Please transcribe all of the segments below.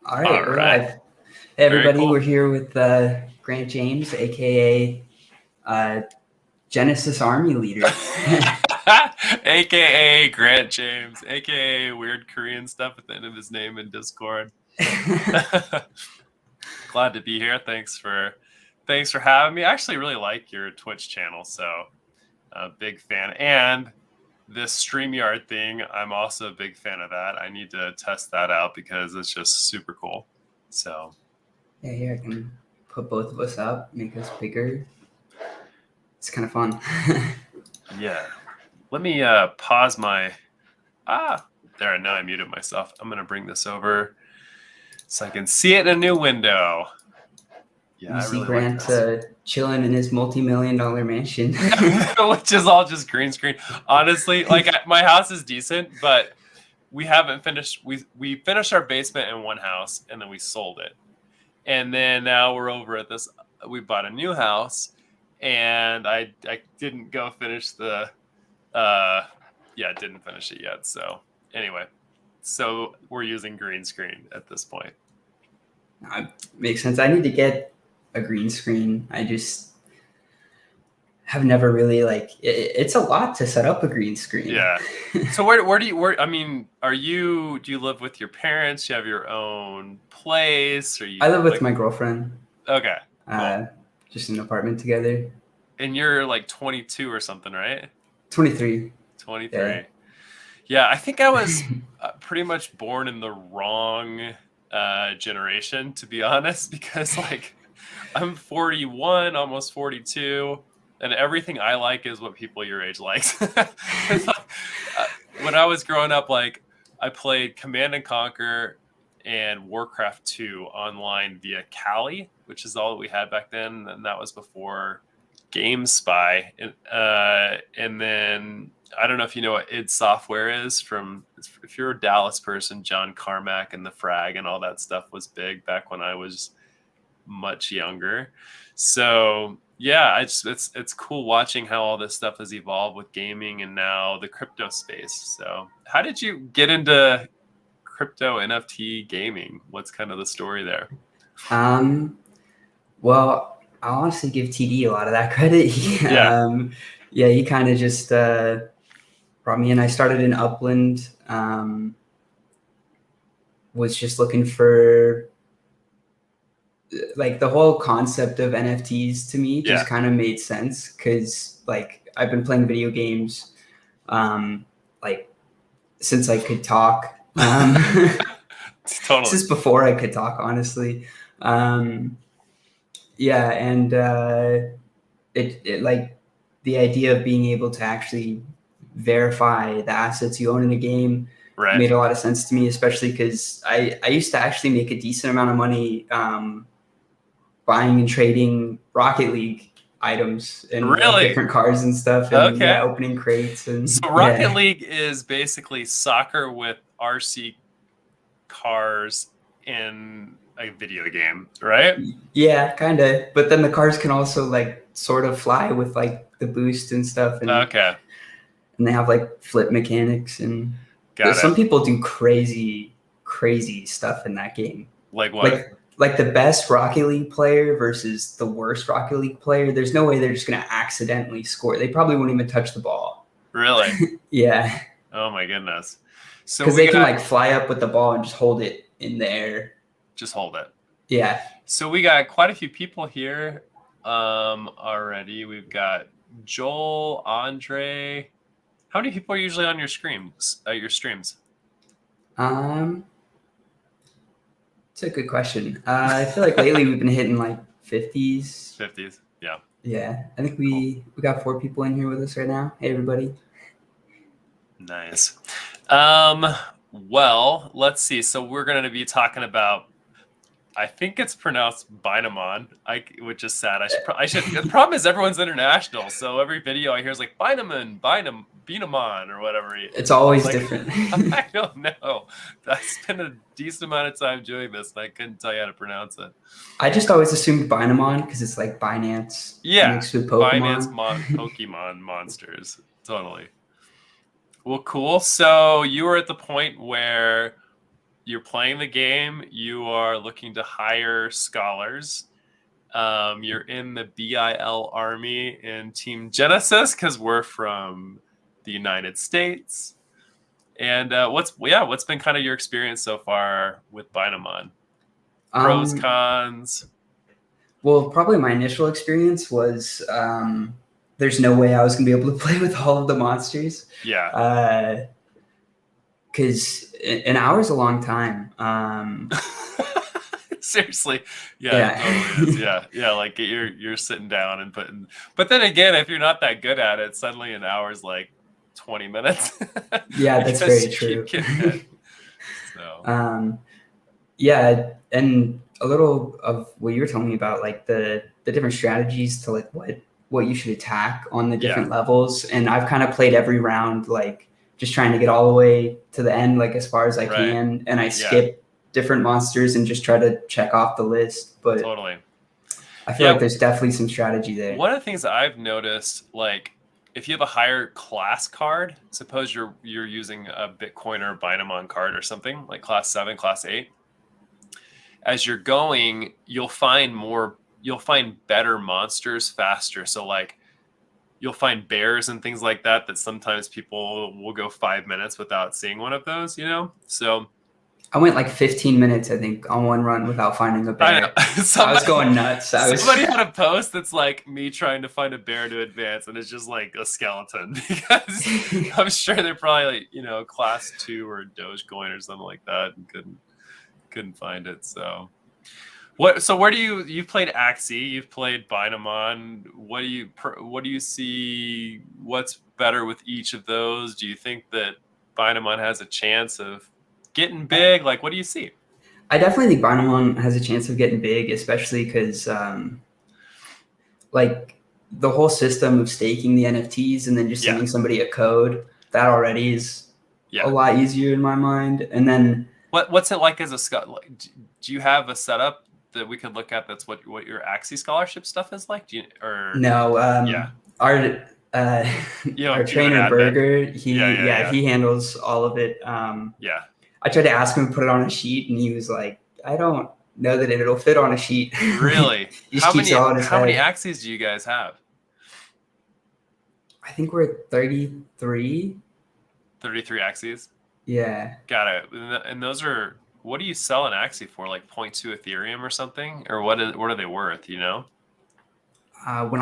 All right, All we're right. live. Hey, Very everybody, cool. we're here with Grant James, aka uh, Genesis Army Leader. AKA Grant James, AKA weird Korean stuff at the end of his name in Discord. Glad to be here. Thanks for having me. I actually really like your Twitch channel, so big fan. And this StreamYard thing, I'm also a big fan of that. I need to test that out because it's just super cool. So Yeah, here I can put both of us up, make us bigger. It's kind of fun. yeah. Let me pause my there. Now I muted myself. I'm gonna bring this over so I can see it in a new window. Yeah, You I see really like Grant this. chilling in his multi-million-dollar mansion. Which is all just green screen. Honestly, like my house is decent, but we haven't finished. We finished our basement in one house and then we sold it, and then now we're over at this. We bought a new house, and I didn't go finish the didn't finish it yet. So anyway, so we're using green screen at this point. Makes sense. I need to get a green screen. I just have never really it's a lot to set up a green screen. Yeah. So where do you I mean, do you live with your parents? Do you have your own place? Or I live with my girlfriend. Okay, cool. Just in an apartment together. And you're like 22 or something, right? 23. 23. Yeah, I think I was pretty much born in the wrong generation, to be honest, because like I'm 41, almost 42, and everything I like is what people your age likes. When I was growing up, like I played Command and Conquer and Warcraft 2 online via Kali, which is all that we had back then, and that was before GameSpy. And then I don't know if you know what id Software is. If you're a Dallas person, John Carmack and the Frag and all that stuff was big back when I was much younger. So yeah, it's cool watching how all this stuff has evolved with gaming and now the crypto space. So how did you get into crypto NFT gaming? What's kind of the story there? Well, I honestly give TD a lot of that credit. He kind of just brought me in. I started in Upland. Was just looking for like the whole concept of NFTs to me just kind of made sense because like I've been playing video games like since I could talk. Totally. Since before I could talk, honestly. And it like the idea of being able to actually verify the assets you own in a game made a lot of sense to me, especially because I used to actually make a decent amount of money buying and trading Rocket League items and like, different cars and stuff, and opening crates. And so Rocket League is basically soccer with RC cars in a video game, right? Yeah, kind of. But then the cars can also like sort of fly with like the boost and stuff. And and they have like flip mechanics, and some people do crazy stuff in that game. Like what? Like the best Rocket League player versus the worst Rocket League player. There's no way they're just gonna accidentally score. They probably won't even touch the ball. Really? Yeah. Oh my goodness. So because they can like fly up with the ball and just hold it in the air. Just hold it. Yeah. So we got quite a few people here already. We've got Joel, Andre. How many people are usually on your streams? It's a good question. I feel like lately we've been hitting like 50s. 50s, yeah. Yeah, I think we got 4 people in here with us right now. Hey, everybody. Nice. Well, let's see. So we're going to be talking about, I think it's pronounced Binamon, which is sad. I should. The problem is everyone's international, so every video I hear is like Binamon, Binamon, or whatever. It's always different. I don't know. I spent a decent amount of time doing this, and I couldn't tell you how to pronounce it. I just always assumed Binamon because it's like Binance mixed with Pokemon. Pokemon monsters. Totally. Well, cool. So you were at the point where you're playing the game. You are looking to hire scholars. You're in the BIL Army in Team Genesis because we're from the United States. And what's been kind of your experience so far with Bynamon? Pros, cons? Well, probably my initial experience was there's no way I was gonna be able to play with all of the monsters. Yeah. Because an hour is a long time. Seriously, yeah, it totally is. Yeah, like you're sitting down and putting. But then again, if you're not that good at it, suddenly an hour is like 20 minutes. Yeah, that's very true. So. Yeah, and a little of what you were telling me about, like the different strategies to like what you should attack on the different levels, and I've kind of played every round like just trying to get all the way to the end, like as far as I can, and I skip different monsters and just try to check off the list. But totally, I feel like there's definitely some strategy there. One of the things that I've noticed, like if you have a higher class card, suppose you're using a Bitcoin or Bynamon card or something like class 7, class 8. As you're going, you'll find better monsters faster. So like you'll find bears and things like that sometimes people will go 5 minutes without seeing one of those, So I went like 15 minutes, I think, on one run without finding a bear. I know. I was going nuts. Somebody had a post that's like me trying to find a bear to advance, and it's just like a skeleton because I'm sure they're probably like, class 2 or Dogecoin or something like that, and couldn't find it. So where do you've played Axie, you've played Bynamon, what do you see, what's better with each of those? Do you think that Bynamon has a chance of getting big? Like, what do you see? I definitely think Bynamon has a chance of getting big, especially because like the whole system of staking the NFTs and then just sending somebody a code, that already is a lot easier in my mind. And then what's it like as a do you have a setup that we could look at that's what your Axie scholarship stuff is like? No, our trainer Berger, he handles all of it. I tried to ask him to put it on a sheet, and he was like, "I don't know that it'll fit on a sheet." Really? How many Axies do you guys have? I think we're at 33. 33 Axies? Yeah. Got it. And those are, what do you sell an Axie for? Like 0.2 Ethereum or something? Or what are they worth, When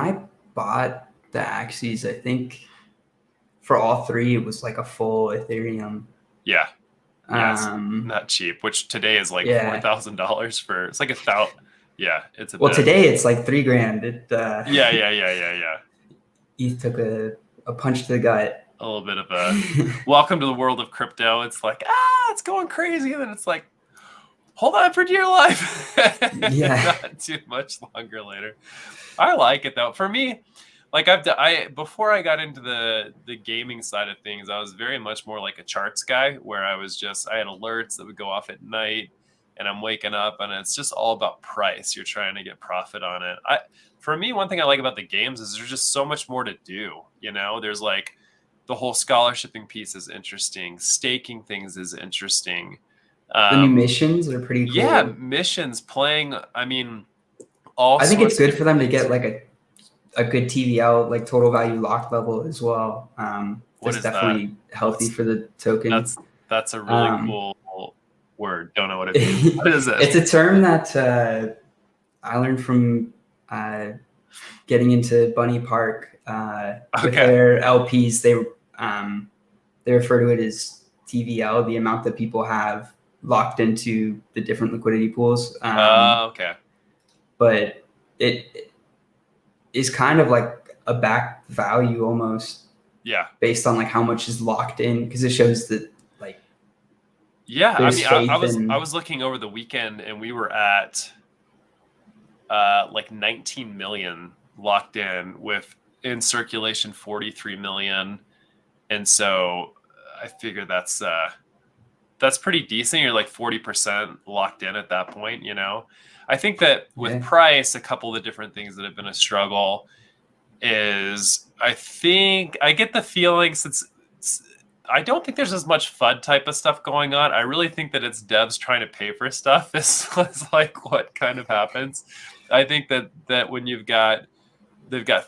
I bought the Axies, I think for all three, it was like a full Ethereum. Yeah. It's not cheap, which today is like $4,000 for, it's like $1,000. Yeah. It's today it's like $3,000. Yeah. ETH took a punch to the gut. A little bit of a welcome to the world of crypto. It's like, it's going crazy. And then it's like, hold on for dear life. Not too much longer later. I like it though. For me, like before I got into the gaming side of things, I was very much more like a charts guy where I had alerts that would go off at night and I'm waking up and it's just all about price. You're trying to get profit on it. For me, one thing I like about the games is there's just so much more to do. There's like the whole scholarshiping piece is interesting. Staking things is interesting. The new missions are pretty cool. Yeah, missions playing. I mean, I think it's good for them to get like a good TVL, like total value lock level as well. That's definitely healthy for the token. That's a really cool word. Don't know what it means. What is it? It's a term that I learned from getting into Bunny Park with their LPs. They refer to it as TVL, the amount that people have locked into the different liquidity pools. But it is kind of like a back value almost. Yeah. Based on like how much is locked in, because it shows that like. Yeah, I mean, I was looking over the weekend and we were at like 19 million locked in with in circulation 43 million. And so I figure that's pretty decent. You're like 40% locked in at that point, I think that with price, a couple of the different things that have been a struggle is I think I get the feeling since I don't think there's as much FUD type of stuff going on. I really think that it's devs trying to pay for stuff. This is like what kind of happens. I think that when they've got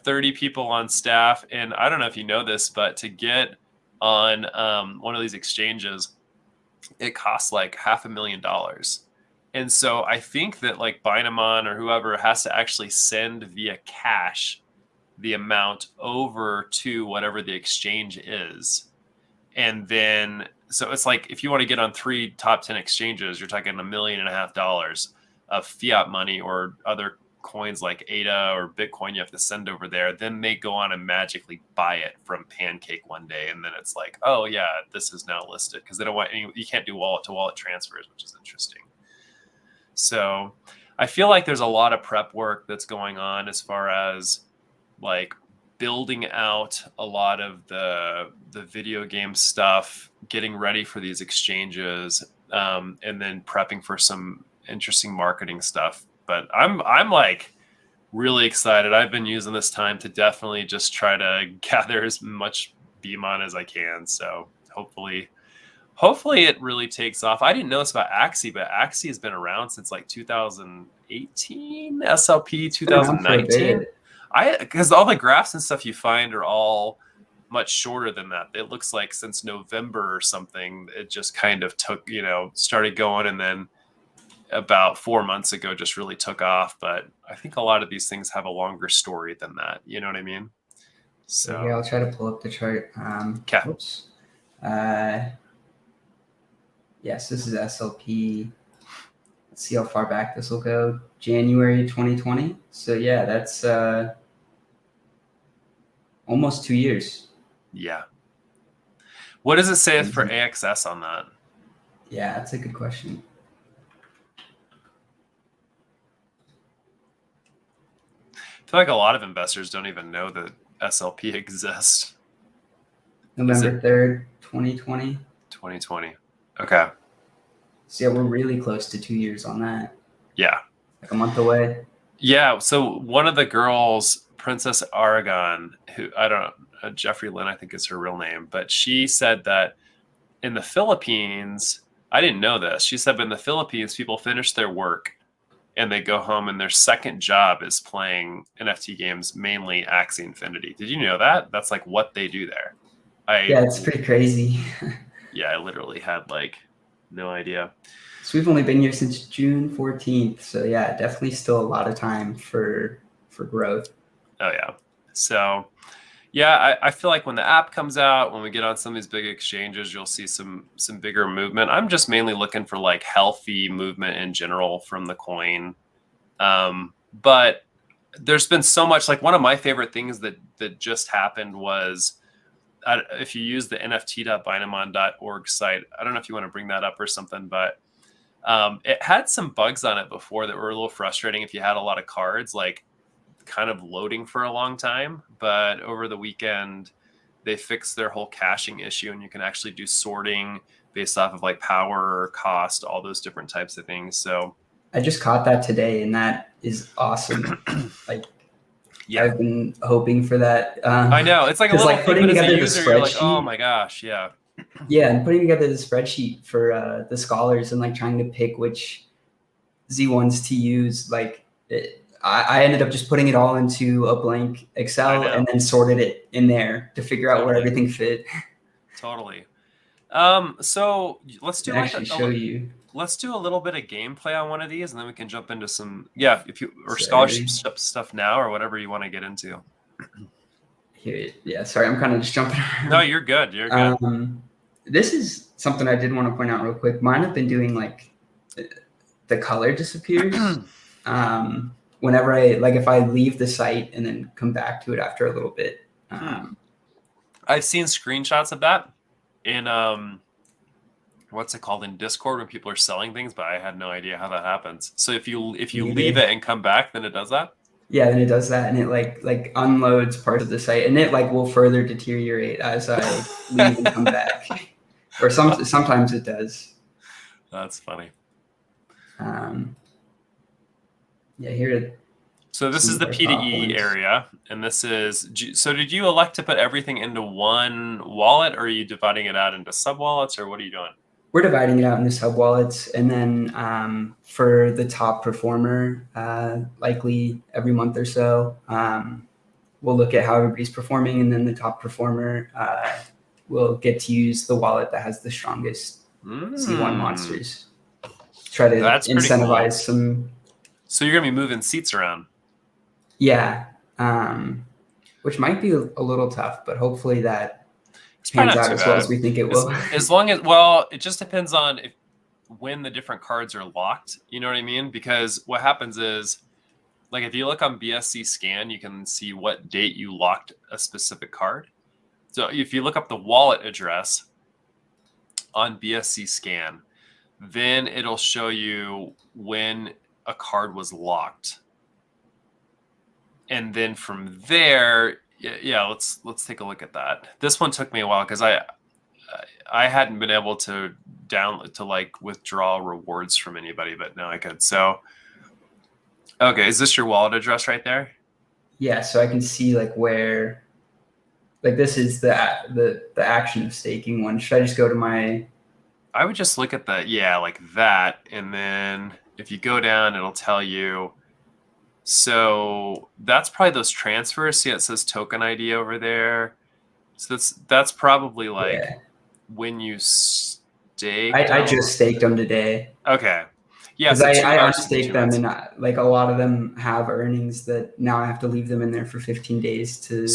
30 people on staff, and I don't know if you know this, but to get on one of these exchanges, it costs like $500,000. And so I think that like Bynamon or whoever has to actually send via cash the amount over to whatever the exchange is. And then, so it's like, if you want to get on 3 top 10 exchanges, you're talking $1.5 million of fiat money or other coins like ADA or Bitcoin you have to send over there. Then they go on and magically buy it from Pancake one day. And then it's like, oh yeah, this is now listed, because they don't want any, you can't do wallet to wallet transfers, which is interesting. So I feel like there's a lot of prep work that's going on as far as like building out a lot of the video game stuff, getting ready for these exchanges, and then prepping for some interesting marketing stuff. But I'm like really excited. I've been using this time to definitely just try to gather as much BMON as I can. So hopefully it really takes off. I didn't know this about Axie, but Axie has been around since like 2018, SLP 2019. Because all the graphs and stuff you find are all much shorter than that. It looks like since November or something, it just kind of took, started going, and then about 4 months ago just really took off. But I think a lot of these things have a longer story than that. You know what I mean? So yeah, I'll try to pull up the chart. Oops. Yes, this is SLP. Let's see how far back this will go. January 2020. So yeah, that's almost 2 years. Yeah. What does it say for AXS on that? Yeah, that's a good question. I feel like a lot of investors don't even know that SLP exists. November 3rd, 2020. 2020. Okay. So yeah, we're really close to 2 years on that. Yeah. Like a month away. Yeah. So one of the girls, Princess Aragon, who I don't know, Jeffrey Lynn, I think is her real name, but she said that in the Philippines, I didn't know this. She said, but in the Philippines, people finish their work and they go home and their second job is playing NFT games, mainly Axie Infinity. Did you know that? That's like what they do there. Yeah, it's pretty crazy. Yeah, I literally had like no idea. So we've only been here since June 14th. So yeah, definitely still a lot of time for growth. Oh yeah. So yeah, I feel like when the app comes out, when we get on some of these big exchanges, you'll see some bigger movement. I'm just mainly looking for like healthy movement in general from the coin. But there's been so much, like one of my favorite things that just happened was, if you use the nft.bynamon.org site, I don't know if you want to bring that up or something, but it had some bugs on it before that were a little frustrating if you had a lot of cards, like kind of loading for a long time. But over the weekend, they fixed their whole caching issue, and you can actually do sorting based off of like power, cost, all those different types of things. So I just caught that today, and that is awesome. Like, yeah, I've been hoping for that. I know, it's like a little like putting together the user, you're like, oh my gosh, yeah. Yeah, and putting together the spreadsheet for the scholars and like trying to pick which Z1s to use. Like, I ended up just putting it all into a blank Excel and then sorted it in there to figure out where everything fit. Totally. So let's do let's do a little bit of gameplay on one of these, and then we can jump into some scholarship stuff now, or whatever you want to get into. Here, yeah, sorry, I'm kind of just jumping around. No, you're good. You're good. This is something I did want to point out real quick. Mine have been doing like the color disappears. Whenever if I leave the site and then come back to it after a little bit. I've seen screenshots of that in what's it called, in Discord, when people are selling things, but I had no idea how that happens. So if you leave it and come back, then it does that? Yeah, then it does that, and it like unloads parts of the site, and it like will further deteriorate as I leave and come back. Or sometimes it does. That's funny. Yeah, here. So this some is of the our P to top E ones. area, and this is. So did you elect to put everything into one wallet, or are you dividing it out into sub wallets, or what are you doing? We're dividing it out into sub wallets, and then for the top performer, likely every month or so, we'll look at how everybody's performing, and then the top performer will get to use the wallet that has the strongest Z1 monsters. Try to That's pretty incentivize cool. some. So you're gonna be moving seats around. Yeah, which might be a little tough, but hopefully that It's probably pans not out too as well bad. as we think it will. As long as, well, it just depends on when the different cards are locked. You know what I mean? Because what happens is, like, if you look on BSC Scan, you can see what date you locked a specific card. So if you look up the wallet address on BSC Scan, then it'll show you when a card was locked. And then from there, yeah, let's take a look at that. This one took me a while because I hadn't been able to like withdraw rewards from anybody, but now I could. So, okay, is this your wallet address right there? Yeah, so I can see like where, like this is the action of staking one. Should I just go to my? I would just look at like that, and then if you go down, it'll tell you. So that's probably those transfers. See, it says token ID over there. So that's probably like when you staked I them. just staked them today. Okay. Yeah, Because so I 2 hours to unstaked 2 them, minutes. and like a lot of them have earnings that now I have to leave them in there for 15 days to.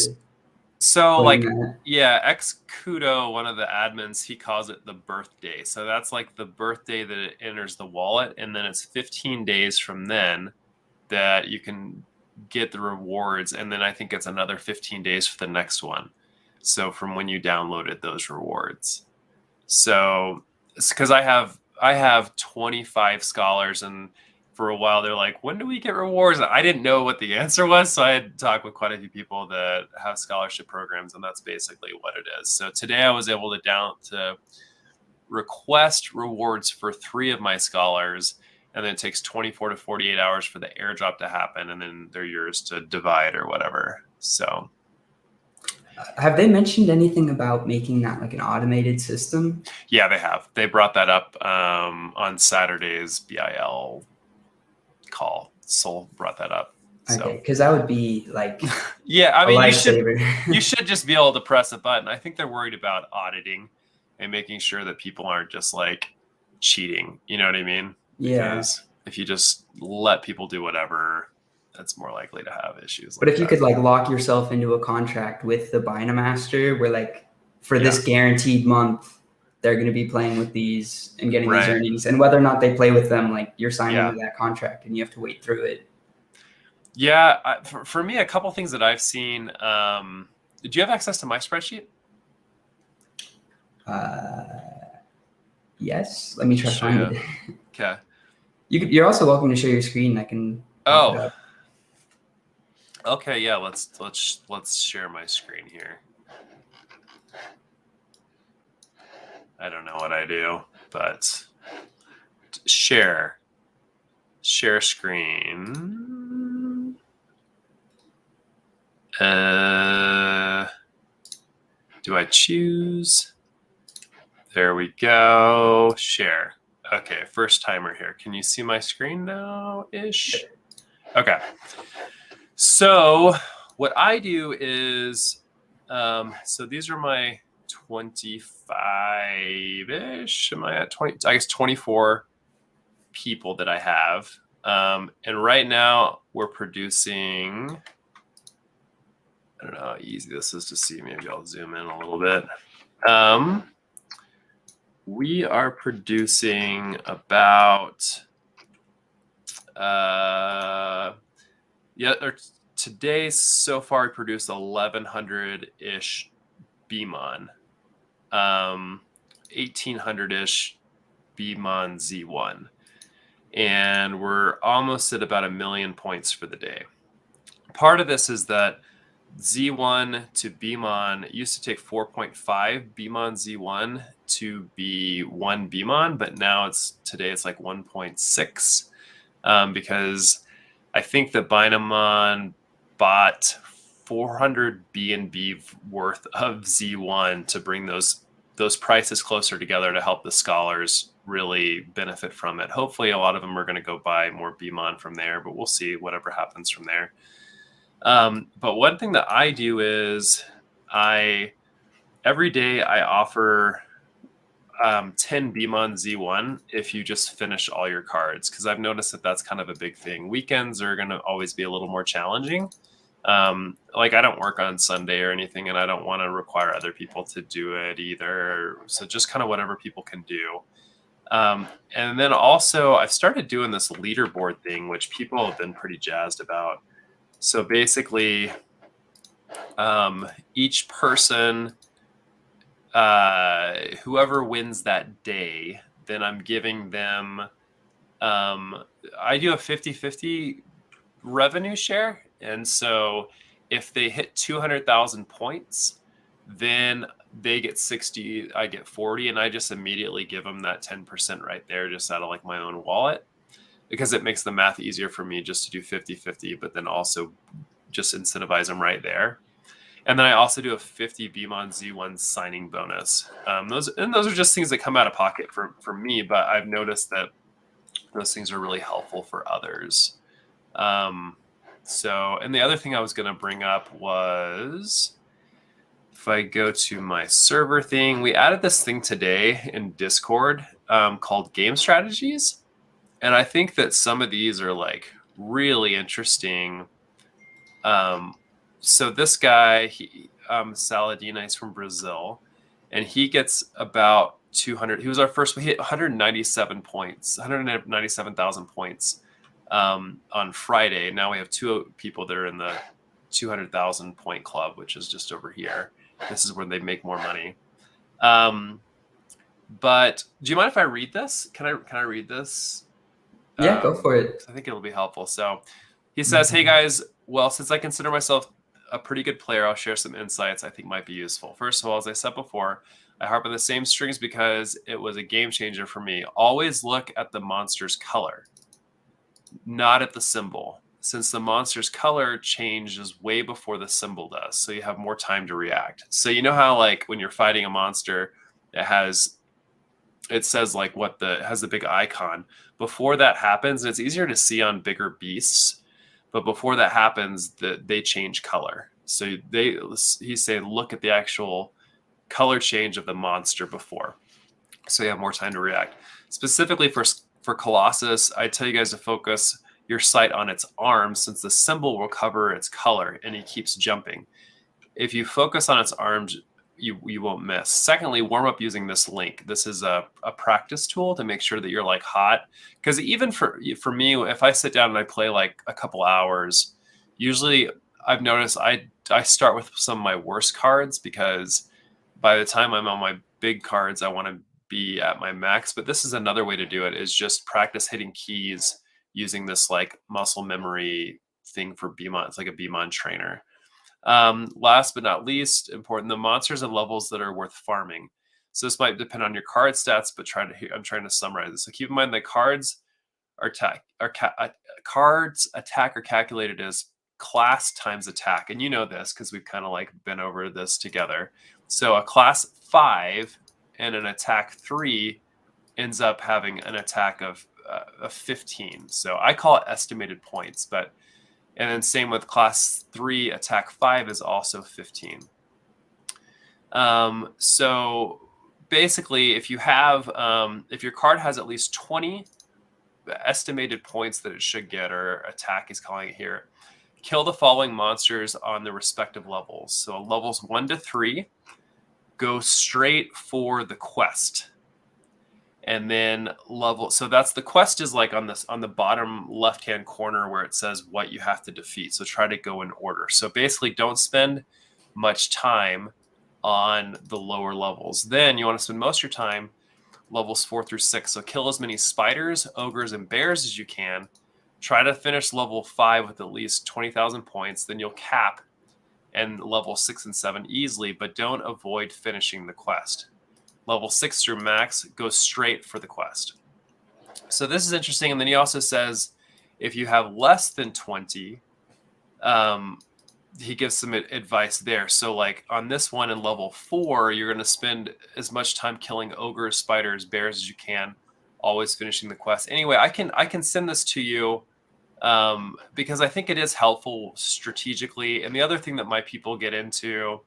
So like, that. yeah, X Kudo, one of the admins, he calls it the birthday. So that's like the birthday that it enters the wallet, and then it's 15 days from then that you can get the rewards, and then I think it's another 15 days for the next one. So from when you downloaded those rewards. So it's because I have 25 scholars, and for a while they're like, when do we get rewards? And I didn't know what the answer was, so I had talked with quite a few people that have scholarship programs, and that's basically what it is. So today I was able to request rewards for 3 of my scholars, and then it takes 24 to 48 hours for the airdrop to happen, and then they're yours to divide or whatever. So have they mentioned anything about making that like an automated system? yeah, they have. They brought that up on Saturday's BIL call. Sol brought that up. Okay, because that would be like yeah, I mean, you lifesaver. should just be able to press a button. I think they're worried about auditing and making sure that people aren't just like cheating. You know what I mean? Yeah. Because if you just let people do whatever, that's more likely to have issues. But if you could like lock yourself into a contract with the Binamaster where like for this guaranteed month, they're going to be playing with these and getting these earnings, and whether or not they play with them, like you're signed into that contract and you have to wait through it. Yeah. For me, a couple things that I've seen, do you have access to my spreadsheet? Yes. Let me try to find it. Okay. You're also welcome to share your screen. I can pop it up. Okay, yeah, let's share my screen here. I don't know what I do, but share screen. Do I choose? There we go. Share. Okay, first timer here. Can you see my screen now-ish? Okay. So what I do is, so these are my 25-ish. Am I at 20? I guess 24 people that I have. And right now we're producing, I don't know how easy this is to see. Maybe I'll zoom in a little bit. We are producing about, today so far we produced 1,100-ish BMON, 1,800-ish BMON Z1, and we're almost at about 1 million points for the day. Part of this is that Z1 to BMON used to take 4.5 BMON Z1 to be 1 BMON, but now today it's like 1.6 because I think that Bynamon bought 400 B&B worth of Z1 to bring those prices closer together to help the scholars really benefit from it. Hopefully a lot of them are going to go buy more BMON from there, but we'll see whatever happens from there. But one thing that I do is every day I offer 10 BMON Z1 if you just finish all your cards, because I've noticed that that's kind of a big thing. Weekends are going to always be a little more challenging. Like I don't work on Sunday or anything, and I don't want to require other people to do it either. So just kind of whatever people can do. And then also I've started doing this leaderboard thing, which people have been pretty jazzed about. So basically, each person, whoever wins that day, then I'm giving them, I do a 50-50 revenue share. And so if they hit 200,000 points, then they get 60, I get 40, and I just immediately give them that 10% right there, just out of like my own wallet, because it makes the math easier for me just to do 50-50, but then also just incentivize them right there. And then I also do a 50 BMON Z1 signing bonus. Those are just things that come out of pocket for me, but I've noticed that those things are really helpful for others. So, and the other thing I was going to bring up was, if I go to my server thing, we added this thing today in Discord called game strategies. And I think that some of these are like really interesting. So this guy, Saladina, he's from Brazil, and he gets about 200. He was our first. We hit 197 points, 197,000 points on Friday. Now we have two people that are in the 200,000 point club, which is just over here. This is where they make more money. But do you mind if I read this? Can I read this? Yeah, go for it. I think it'll be helpful. So he says, "Hey guys, well, since I consider myself a pretty good player, I'll share some insights I think might be useful. First of all, as I said before, I harp on the same strings because it was a game changer for me. Always look at the monster's color, not at the symbol, since the monster's color changes way before the symbol does, so you have more time to react. So you know how like when you're fighting a monster, it says like it has the big icon. Before that happens, and it's easier to see on bigger beasts, but before that happens, they change color. So he's saying, look at the actual color change of the monster before, so you have more time to react. Specifically for Colossus, I tell you guys to focus your sight on its arms, since the symbol will cover its color, and he keeps jumping. If you focus on its arms, you won't miss. Secondly, warm up using this link. This is a practice tool to make sure that you're like hot. Because even for me, if I sit down and I play like a couple hours, usually I've noticed I start with some of my worst cards, because by the time I'm on my big cards, I want to be at my max. But this is another way to do it, is just practice hitting keys using this like muscle memory thing for BMON. It's like a BMON trainer. Last but not least, important, the monsters and levels that are worth farming. So this might depend on your card stats, but I'm trying to summarize this. So keep in mind that cards attack are calculated as class times attack, and you know this because we've kind of like been over this together. So a class 5 and an attack 3 ends up having an attack of 15. So I call it estimated points, and then same with class 3, attack 5 is also 15. So basically, if your card has at least 20 estimated points that it should get, or attack is calling it here, kill the following monsters on the respective levels. So levels 1 to 3, go straight for the quest. And then so that's the quest is like on the bottom left-hand corner where it says what you have to defeat. So try to go in order. So basically don't spend much time on the lower levels. Then you want to spend most of your time levels 4 through 6. So kill as many spiders, ogres, and bears as you can. Try to finish level 5 with at least 20,000 points. Then you'll cap and level 6 and 7 easily, but don't avoid finishing the quest. Level 6 through max, go straight for the quest. So this is interesting. And then he also says, If you have less than 20, he gives some advice there. So like on this one in level 4, you're going to spend as much time killing ogres, spiders, bears as you can, always finishing the quest. Anyway, I can send this to you because I think it is helpful strategically. And the other thing that my people get into,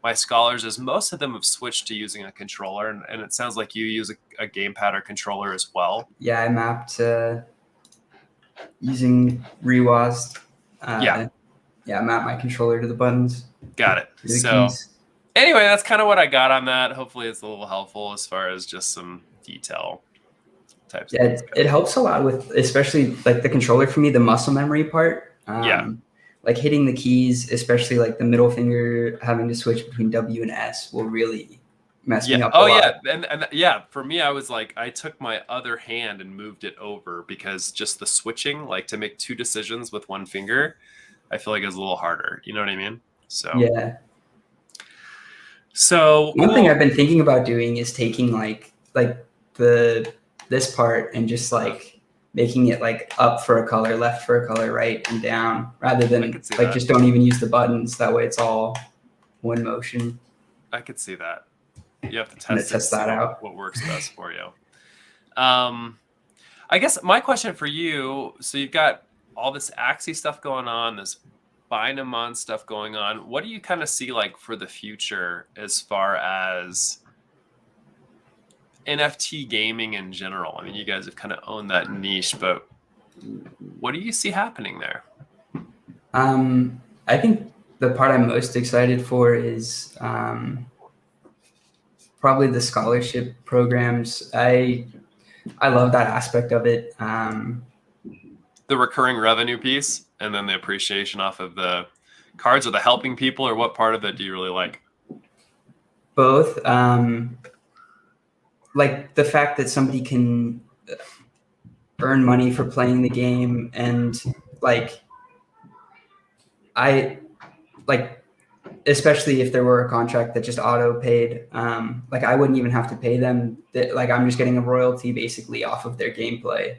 my scholars, is most of them have switched to using a controller, and it sounds like you use a gamepad or controller as well. Yeah, I mapped using Rewaz. Yeah, I mapped my controller to the buttons. Got it. So anyway, that's kind of what I got on that. Hopefully it's a little helpful as far as just some detail types. Yeah, it helps a lot with, especially like the controller for me, the muscle memory part. Like hitting the keys, especially like the middle finger, having to switch between W and S will really mess me up a lot. And yeah, for me, I was like, I took my other hand and moved it over because just the switching, like to make 2 decisions with 1 finger, I feel like is a little harder. You know what I mean? So yeah. So one thing I've been thinking about doing is taking like this part and just like making it like up for a color, left for a color, right and down, rather than like just don't even use the buttons. That way it's all one motion. I could see that. You have to test that out. What works best for you. I guess my question for you, so you've got all this Axie stuff going on, this Bynamon stuff going on. What do you kind of see like for the future as far as NFT gaming in general? I mean, you guys have kind of owned that niche, but what do you see happening there? I think the part I'm most excited for is probably the scholarship programs. I love that aspect of it. The recurring revenue piece, and then the appreciation off of the cards, or the helping people, or what part of it do you really like? Both. Like the fact that somebody can earn money for playing the game, and like especially if there were a contract that just auto paid, like I wouldn't even have to pay them. Like I'm just getting a royalty basically off of their gameplay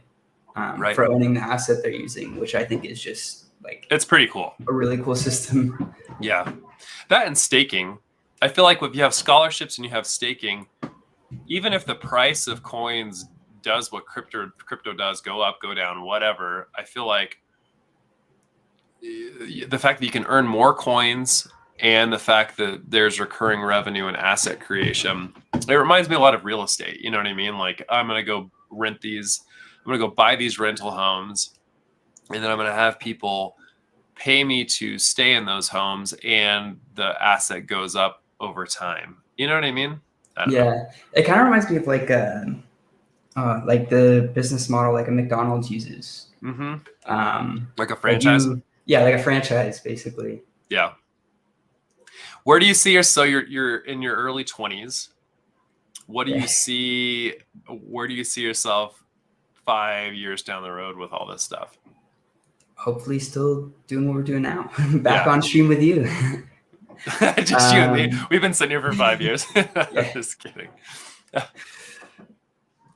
for owning the asset they're using, which I think is just like, it's pretty cool. A really cool system. Yeah. That and staking. I feel like if you have scholarships and you have staking, even if the price of coins does what crypto does, go up, go down, whatever, I feel like the fact that you can earn more coins and the fact that there's recurring revenue and asset creation, it reminds me a lot of real estate. You know what I mean? Like I'm going to go rent these, I'm going to go buy these rental homes, and then I'm going to have people pay me to stay in those homes, and the asset goes up over time. You know what I mean? I don't know. It kind of reminds me of like the business model like a McDonald's uses. Like a franchise? Like a franchise, basically. Yeah. Where do you see yourself? So you're in your early 20s. What do you see? Where do you see yourself 5 years down the road with all this stuff? Hopefully still doing what we're doing now. Back on stream with you. Just you and me. We've been sitting here for 5 years. Just kidding.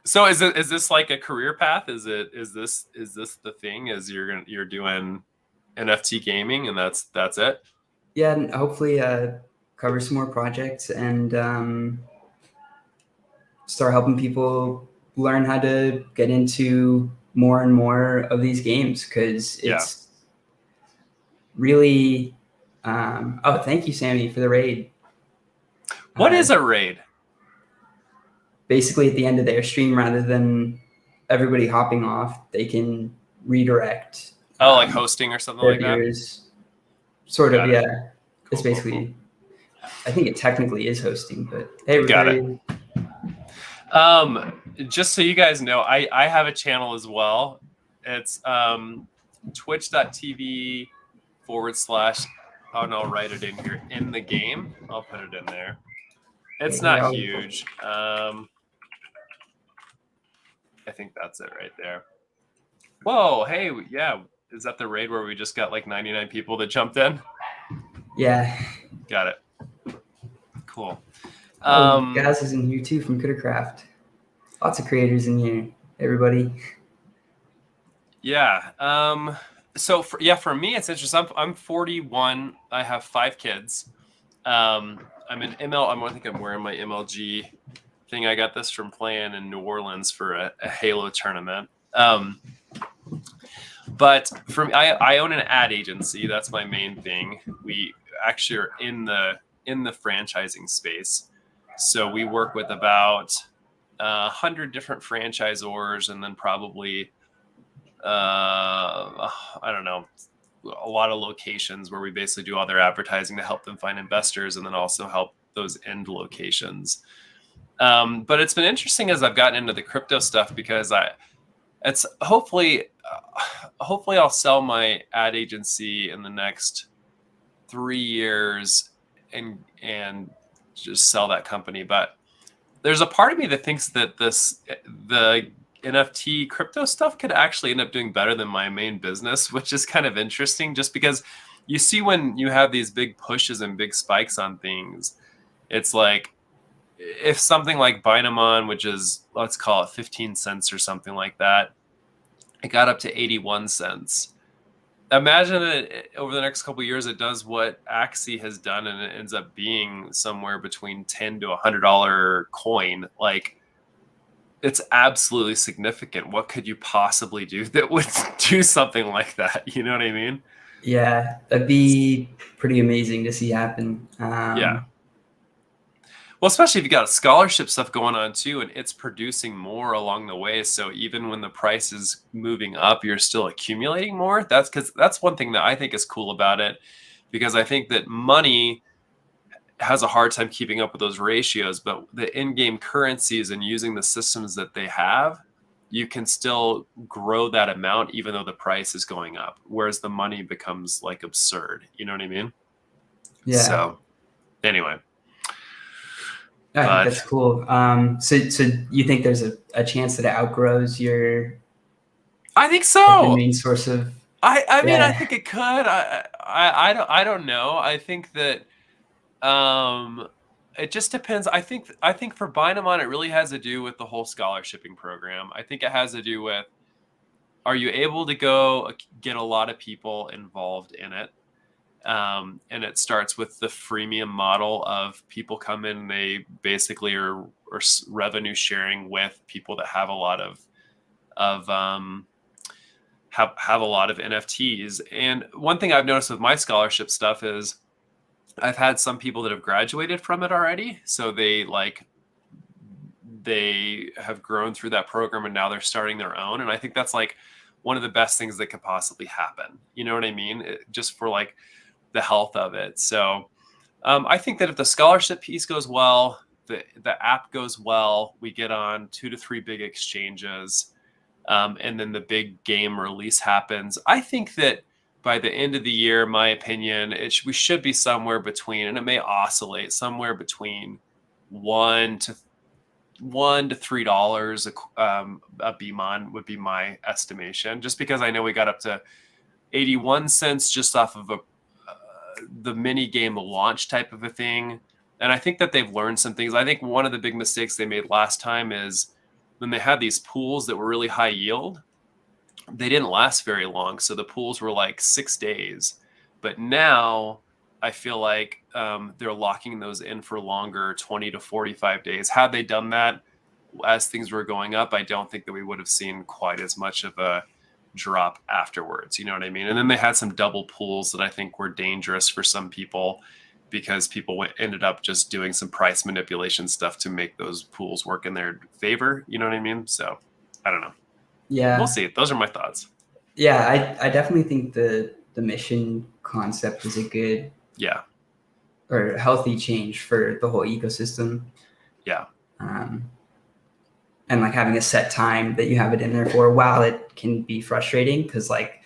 So is this like a career path? Is this the thing? Is you're doing NFT gaming and that's it? Yeah, and hopefully cover some more projects and start helping people learn how to get into more and more of these games, because it's really thank you, Sammy, for the raid. What is a raid? Basically at the end of their stream, rather than everybody hopping off, they can redirect like hosting or something like that. Sort of, yeah. Cool, it's basically cool. I think it technically is hosting, but hey, got it. Just so you guys know, I have a channel as well. It's twitch.tv/ oh no, I'll write it in here, in the game. I'll put it in there. It's not huge. I think that's it right there. Whoa, hey, yeah. Is that the raid where we just got like 99 people that jumped in? Yeah. Got it. Cool. Gaz is in here too from Crittercraft. Lots of creators in here, everybody. Yeah. So for me, it's interesting. I'm 41. I have 5 kids. I'm an I think I'm wearing my MLG thing. I got this from playing in New Orleans for a Halo tournament. But for me, I own an ad agency. That's my main thing. We actually are in the franchising space. So we work with about 100 different franchisors, and then probably I don't know, a lot of locations where we basically do all their advertising to help them find investors, and then also help those end locations. But it's been interesting as I've gotten into the crypto stuff, because it's hopefully I'll sell my ad agency in the next 3 years and just sell that company. But there's a part of me that thinks that the NFT crypto stuff could actually end up doing better than my main business, which is kind of interesting, just because you see when you have these big pushes and big spikes on things, it's like if something like Binamon, which is, let's call it 15 cents or something like that, it got up to 81 cents. Imagine that over the next couple of years, it does what Axie has done, and it ends up being somewhere between $10 to $100 coin. Like, it's absolutely significant. What could you possibly do that would do something like that? You know what I mean? Yeah, that'd be pretty amazing to see happen. Yeah. Well, especially if you got scholarship stuff going on too, and it's producing more along the way. So even when the price is moving up, you're still accumulating more. That's one thing that I think is cool about it, because I think that money has a hard time keeping up with those ratios, but the in-game currencies and using the systems that they have, you can still grow that amount even though the price is going up, whereas the money becomes like absurd. You know what I mean? Yeah. So anyway. I think that's cool. So you think there's a chance that it outgrows your? I think so. Like the main source of. I mean, I think it could. I don't know. I think that it just depends. I think for Binamon, it really has to do with the whole scholarshiping program. I think it has to do with, are you able to go get a lot of people involved in it? And it starts with the freemium model of people come in, they basically are revenue sharing with people that have a lot of have a lot of NFTs. And one thing I've noticed with my scholarship stuff is I've had some people that have graduated from it already. So they have grown through that program, and now they're starting their own. And I think that's like one of the best things that could possibly happen. You know what I mean? Just for like the health of it. So I think that if the scholarship piece goes well, the app goes well, we get on 2 to 3 big exchanges, and then the big game release happens. I think that by the end of the year, my opinion, we should be somewhere between, and it may oscillate somewhere between $1 to $3 a BMON would be my estimation, just because I know we got up to 81 cents just off of the mini game launch type of a thing. And I think that they've learned some things. I think one of the big mistakes they made last time is when they had these pools that were really high yield, they didn't last very long. So the pools were like 6 days. But now I feel like they're locking those in for longer, 20 to 45 days. Had they done that as things were going up, I don't think that we would have seen quite as much of a drop afterwards. You know what I mean? And then they had some double pools that I think were dangerous for some people, because people ended up just doing some price manipulation stuff to make those pools work in their favor. You know what I mean? So I don't know. Yeah, we'll see. Those are my thoughts. Yeah, I definitely think the mission concept is a good or healthy change for the whole ecosystem. Yeah. And like having a set time that you have it in there for, while it can be frustrating, because like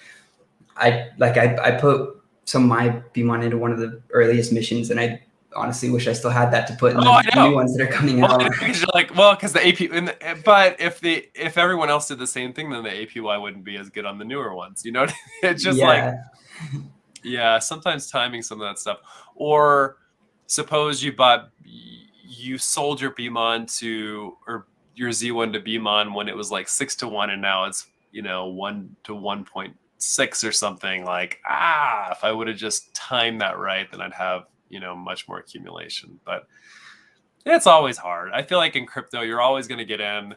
I put some of my BMON into one of the earliest missions, and I honestly wish I still had that to put in the new ones that are coming out. Because you're like, well, because the AP, but if everyone else did the same thing, then the APY wouldn't be as good on the newer ones. You know, it's just sometimes timing some of that stuff. Or suppose you sold your BMON or your Z1 to BMON when it was like 6 to 1, and now it's 1 to 1.6 or something, like, if I would have just timed that right, then I'd have, much more accumulation. But it's always hard. I feel like in crypto, you're always going to get in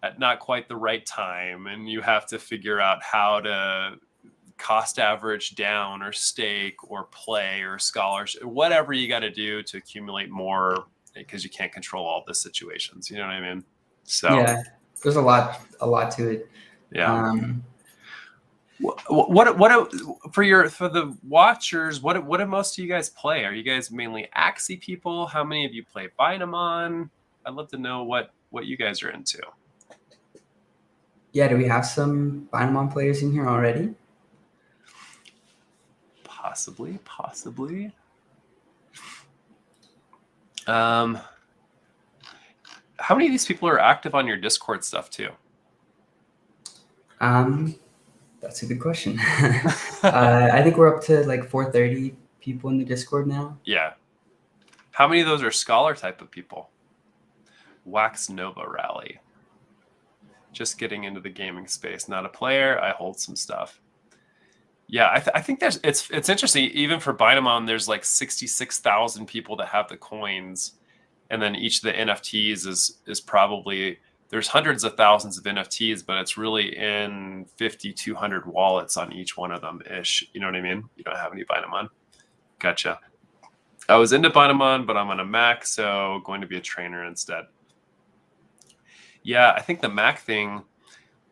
at not quite the right time, and you have to figure out how to cost average down or stake or play or scholarship, whatever you got to do to accumulate more, because you can't control all the situations. You know what I mean? So yeah, there's a lot to it. Yeah. What for the watchers? What do most of you guys play? Are you guys mainly Axie people? How many of you play Binamon? I'd love to know what you guys are into. Yeah, do we have some Binamon players in here already? Possibly. How many of these people are active on your Discord stuff too? That's a good question. I think we're up to like 430 people in the Discord now. Yeah. How many of those are scholar type of people? Wax Nova Rally. Just getting into the gaming space, not a player. I hold some stuff. Yeah, I think it's interesting. Even for Binamon, there's like 66,000 people that have the coins, and then each of the NFTs is probably, there's hundreds of thousands of NFTs, but it's really in 5,200 wallets on each one of them ish. You know what I mean? You don't have any Binamon. Gotcha. I was into Binamon, but I'm on a Mac, so going to be a trainer instead. Yeah, I think the Mac thing,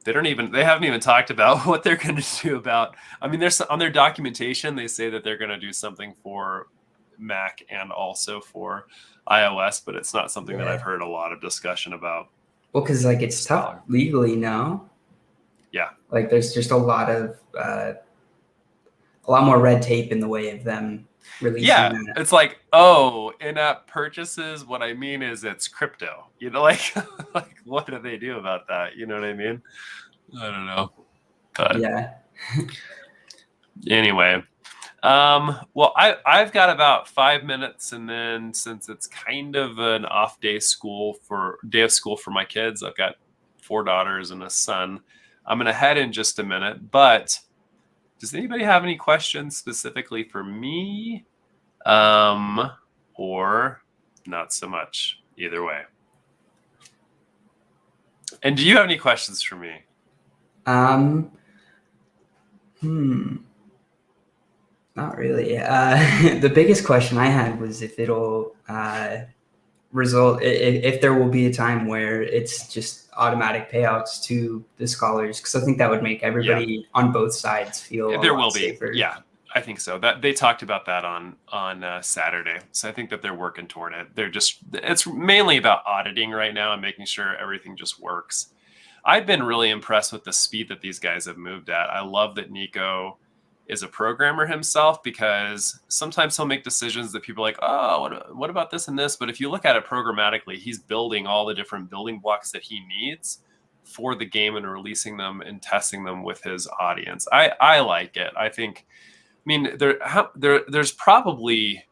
they haven't even talked about what they're going to do about. I mean, there's on their documentation, they say that they're going to do something for Mac and also for iOS, but it's not something that I've heard a lot of discussion about. Well, because like it's tough legally now. Yeah, like there's just a lot more red tape in the way of them releasing that. It's like, in-app purchases. What I mean is it's crypto. Like what do they do about that? You know what I mean? I don't know. But yeah. Anyway, well, I've got about 5 minutes, and then since it's kind of an off day of school for my kids, I've got 4 daughters and a son. I'm gonna head in just a minute, but does anybody have any questions specifically for me? Or not so much? Either way. And do you have any questions for me? Not really. The biggest question I had was if it'll if there will be a time where it's just automatic payouts to the scholars, because I think that would make everybody on both sides feel there will be safer. Yeah, I think so. That they talked about that on Saturday, so I think that they're working toward it. It's mainly about auditing right now and making sure everything just works. I've been really impressed with the speed that these guys have moved at. I love that Nico is a programmer himself, because sometimes he'll make decisions that people are like, oh, what about this and this? But if you look at it programmatically, he's building all the different building blocks that he needs for the game and releasing them and testing them with his audience. I like it. I mean, there's probably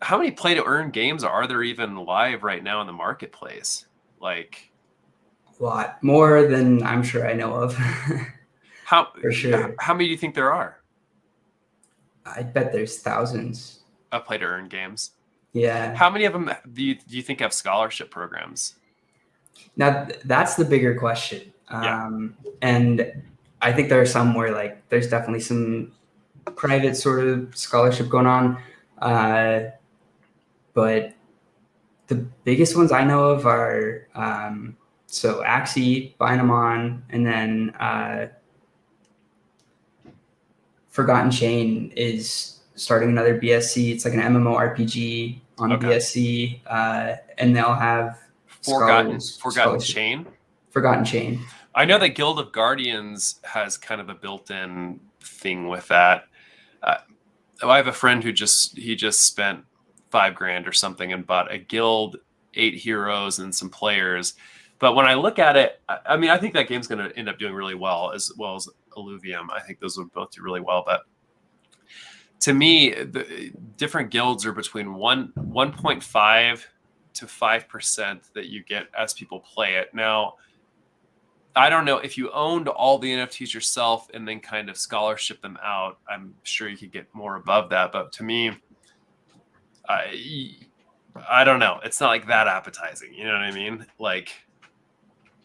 how many play to earn games are there even live right now in the marketplace? Like a lot more than I'm sure I know of. For sure. How many do you think there are? I bet there's thousands of play to earn games. Yeah. How many of them do you think have scholarship programs? Now that's the bigger question. And I think there are some where like there's definitely some private sort of scholarship going on. But the biggest ones I know of are so Axie, Binamon, and then Forgotten Chain is starting another BSC. It's like an MMORPG on BSC, and they'll have Forgotten Chain. Forgotten Chain. I know that Guild of Guardians has kind of a built-in thing with that. I have a friend who just spent $5,000 or something and bought a guild, 8 heroes, and some players. But when I look at it, I mean, I think that game's going to end up doing really well as Illuvium. I think those would both do really well. But to me, the different guilds are between 1.5 to 5% that you get as people play it. Now, I don't know if you owned all the NFTs yourself and then kind of scholarship them out. I'm sure you could get more above that, but to me, I don't know. It's not like that appetizing. You know what I mean? Like,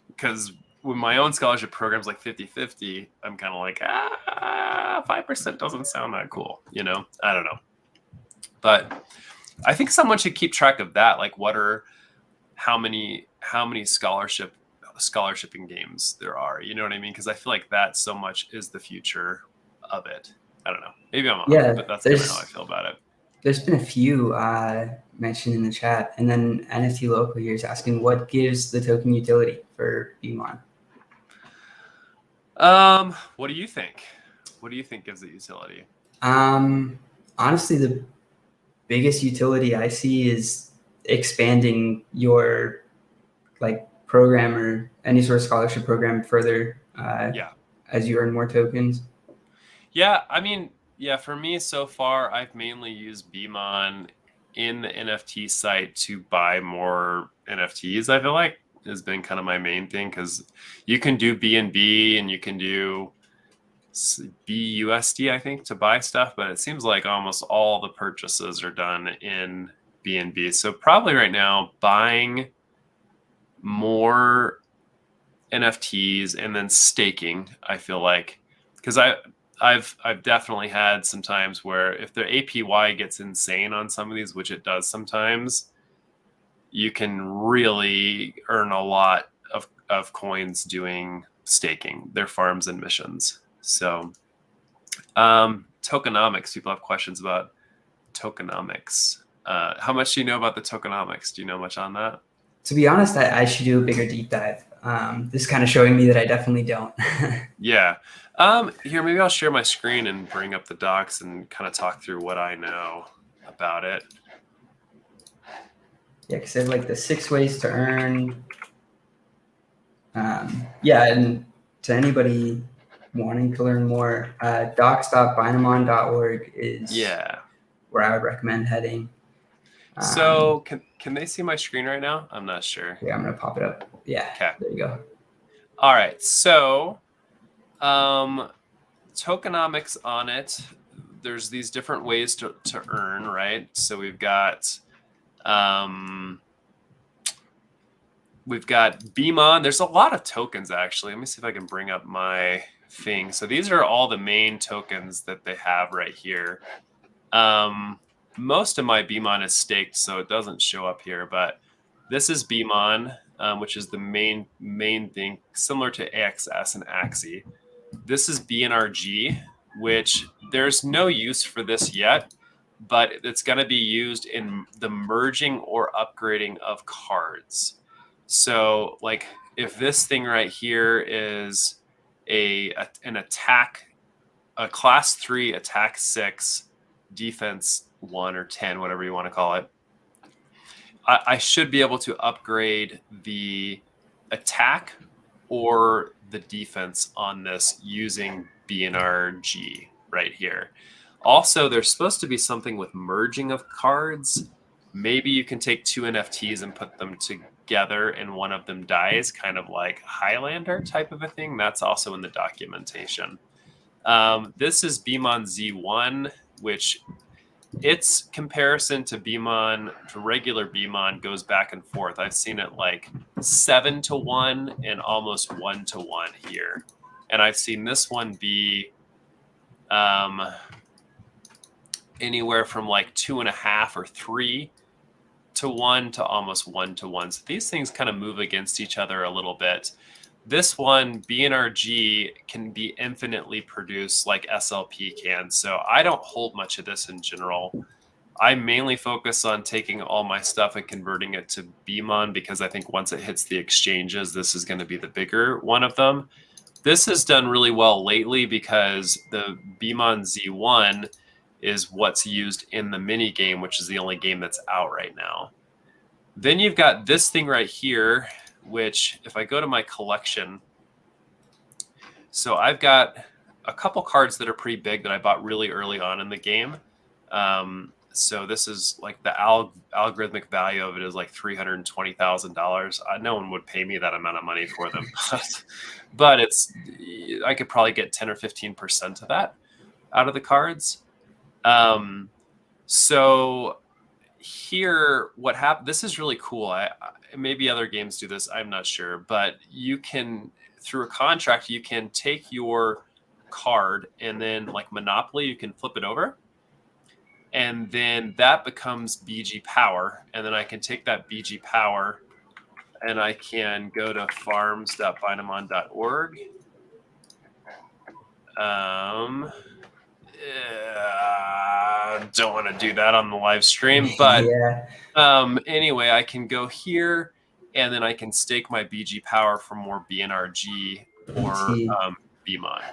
because with my own scholarship programs like 50-50, I'm kind of like, 5% doesn't sound that cool. You know, I don't know. But I think someone should keep track of that. Like, how many scholarshiping games there are. You know what I mean? Because I feel like that so much is the future of it. I don't know. Maybe I'm off, but that's kind of how I feel about it. There's been a few mentioned in the chat, and then NFT Local here is asking what gives the token utility for BMON. What do you think? What do you think gives it utility? Honestly, the biggest utility I see is expanding your like program or any sort of scholarship program further as you earn more tokens. Yeah, I mean, yeah, for me so far, I've mainly used BMON in the NFT site to buy more NFTs. I feel like has been kind of my main thing because you can do BNB and you can do BUSD, I think, to buy stuff, but it seems like almost all the purchases are done in BNB. So probably right now buying more NFTs and then staking, I feel like, because I've definitely had some times where if the APY gets insane on some of these, which it does sometimes, you can really earn a lot of coins doing staking, their farms and missions. So tokenomics, people have questions about tokenomics. How much do you know about the tokenomics? Do you know much on that? To be honest, I should do a bigger deep dive. This is kind of showing me that I definitely don't. Yeah. Here, maybe I'll share my screen and bring up the docs and kind of talk through what I know about it. Yeah, because there's like the 6 ways to earn. Yeah, and to anybody wanting to learn more, docs.binamon.org is where I would recommend heading. So can they see my screen right now? I'm not sure. Yeah, I'm going to pop it up. Yeah, okay. There you go. All right, so tokenomics on it. There's these different ways to earn, right? So we've got BMON. There's a lot of tokens, actually. Let me see if I can bring up my thing. So these are all the main tokens that they have right here. Most of my BMON is staked, so it doesn't show up here. But this is BMON, which is the main thing, similar to AXS and AXI. This is BNRG, which there's no use for this yet, but it's going to be used in the merging or upgrading of cards. So like if this thing right here is an attack, a class 3 attack 6 defense 1 or 10, whatever you want to call it, I should be able to upgrade the attack or the defense on this using BNRG right here. Also, there's supposed to be something with merging of cards. Maybe you can take 2 NFTs and put them together and one of them dies, kind of like Highlander type of a thing. That's also in the documentation. This is BMON Z1, which its comparison to BMON, to regular BMON, goes back and forth. I've seen it like 7-to-1 and almost 1-to-1 here. And I've seen this one be anywhere from like 2.5 or 3-to-1 to almost 1-to-1. So these things kind of move against each other a little bit. This one, BNRG, can be infinitely produced like SLP can. So I don't hold much of this in general. I mainly focus on taking all my stuff and converting it to BMON because I think once it hits the exchanges, this is going to be the bigger one of them. This has done really well lately because the BMON Z1 is what's used in the mini game, which is the only game that's out right now. Then you've got this thing right here, which if I go to my collection, so I've got a couple cards that are pretty big that I bought really early on in the game. So this is like the algorithmic value of it is like $320,000. No one would pay me that amount of money for them, but I could probably get 10 or 15% of that out of the cards. So here, what happened? This is really cool. Maybe other games do this. I'm not sure, but you can, through a contract, you can take your card and then, like Monopoly, you can flip it over, and then that becomes BG Power, and then I can take that BG Power and I can go to farms.bindamon.org. Don't want to do that on the live stream, but anyway, I can go here and then I can stake my BG Power for more BNRG or BMON.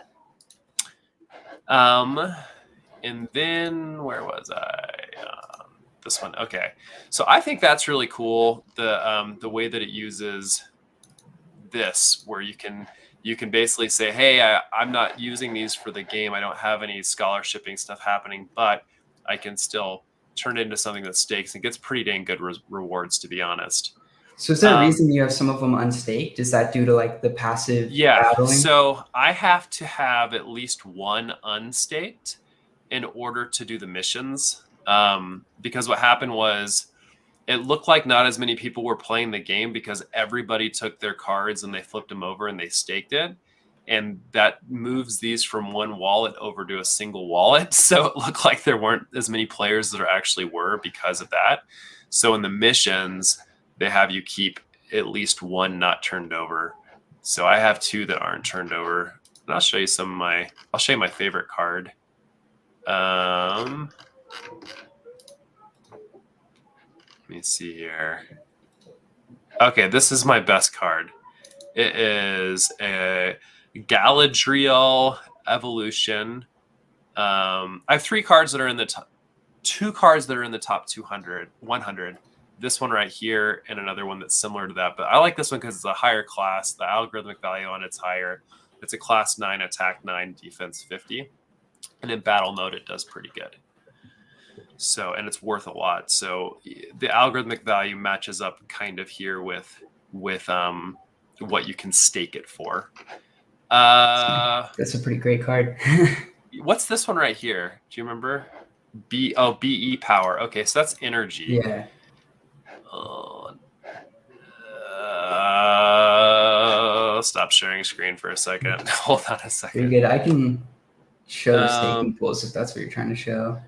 And then where was I? This one. Okay, so I think that's really cool. The way that it uses this, where you can basically say, hey, I'm not using these for the game. I don't have any scholarshiping stuff happening, but I can still turn it into something that stakes and gets pretty dang good rewards, to be honest. So is there a reason you have some of them unstaked? Is that due to like the passive battling? So I have to have at least one unstaked in order to do the missions. Because what happened was it looked like not as many people were playing the game because everybody took their cards and they flipped them over and they staked it. And that moves these from one wallet over to a single wallet. So it looked like there weren't as many players that there actually were because of that. So in the missions, they have you keep at least one not turned over. So I have two that aren't turned over. And I'll show you I'll show you my favorite card. Let me see here. Okay, this is my best card. It is a Galadriel Evolution. I have three cards that are in the top, two cards that are in the top 100. This one right here and another one that's similar to that. But I like this one because it's a higher class. The algorithmic value on it's higher. It's a class 9, attack 9, defense 50. And in battle mode, it does pretty good. So, and it's worth a lot. So the algorithmic value matches up kind of here with what you can stake it for. That's a pretty great card. What's this one right here? Do you remember? BE Power. Okay, so that's energy. Yeah. Stop sharing screen for a second. Hold on a second. Pretty good. I can show the staking pools if that's what you're trying to show.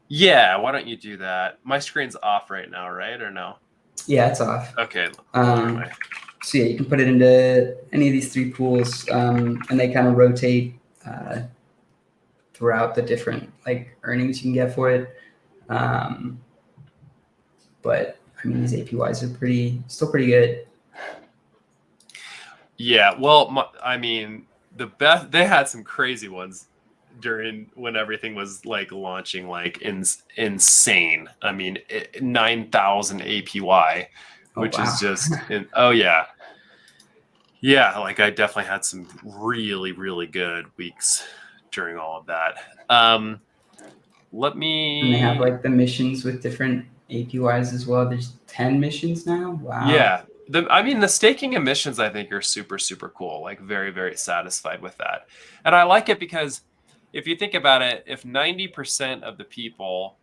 Yeah, why don't you do that? My screen's off right now, right? Or no? Yeah, it's off. Okay. So yeah, you can put it into any of these three pools, and they kind of rotate throughout the different like earnings you can get for it. But I mean, these APYs are still pretty good. Yeah, well, I mean, they had some crazy ones when everything was like launching like insane. I mean, 9,000 APY, which is just yeah, like I definitely had some really, really good weeks during all of that. And they have like the missions with different APYs as well. There's 10 missions now. Wow. Yeah. The staking emissions, I think, are super, super cool. Like very, very satisfied with that. And I like it because if you think about it, if 90% of the people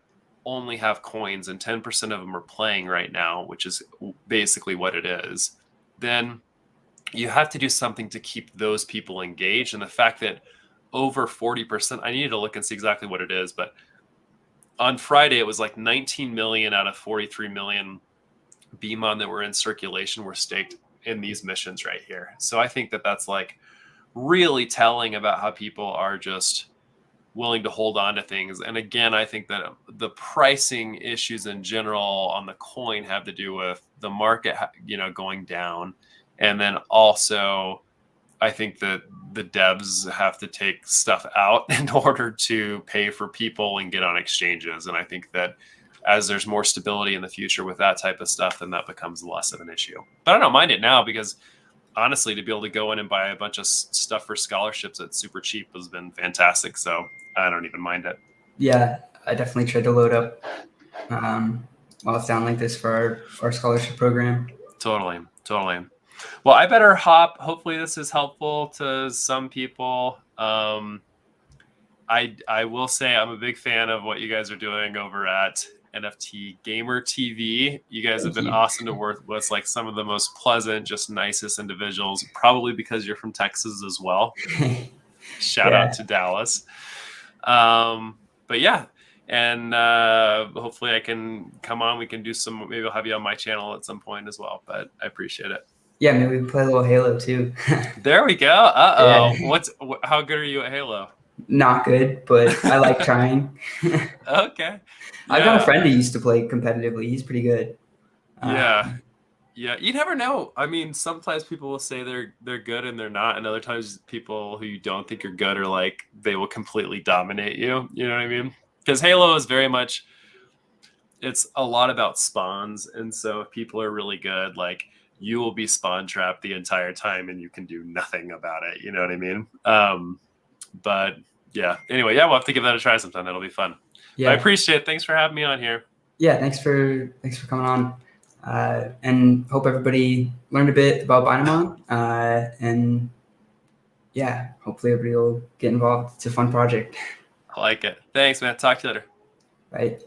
only have coins and 10% of them are playing right now, which is basically what it is, then you have to do something to keep those people engaged. And the fact that over 40%, I needed to look and see exactly what it is, but on Friday, it was like 19 million out of 43 million BMON that were in circulation were staked in these missions right here. So I think that that's like really telling about how people are just willing to hold on to things. And again, I think that the pricing issues in general on the coin have to do with the market, going down. And then also, I think that the devs have to take stuff out in order to pay for people and get on exchanges. And I think that as there's more stability in the future with that type of stuff, then that becomes less of an issue. But I don't mind it now because honestly, to be able to go in and buy a bunch of stuff for scholarships at super cheap has been fantastic. So I don't even mind it. Yeah. I definitely tried to load up while it's down like this for our scholarship program. Totally. Well, I better hop. Hopefully this is helpful to some people. I will say I'm a big fan of what you guys are doing over at NFT Gamer TV. You guys have been awesome to work with, like some of the most pleasant, just nicest individuals, probably because you're from Texas as well. Shout out to Dallas. But yeah, and hopefully I can come on. We can do some, maybe I'll have you on my channel at some point as well, but I appreciate it. Yeah, maybe we play a little Halo too. There we go. Uh-oh. Yeah. How good are you at Halo? Not good, but I like trying. Okay. Yeah. I've got a friend who used to play competitively. He's pretty good. Yeah. You never know. I mean, sometimes people will say they're good and they're not, and other times people who you don't think are good are like, they will completely dominate you. You know what I mean? Because Halo is very much, it's a lot about spawns, and so if people are really good, like, you will be spawn trapped the entire time and you can do nothing about it. You know what I mean? But yeah, anyway, yeah, we'll have to give that a try sometime. That'll be fun. Yeah. But I appreciate it. Thanks for having me on here. Yeah, thanks for coming on. And hope everybody learned a bit about Bynamon. And yeah, hopefully everybody will get involved. It's a fun project. I like it. Thanks, man. Talk to you later. Bye.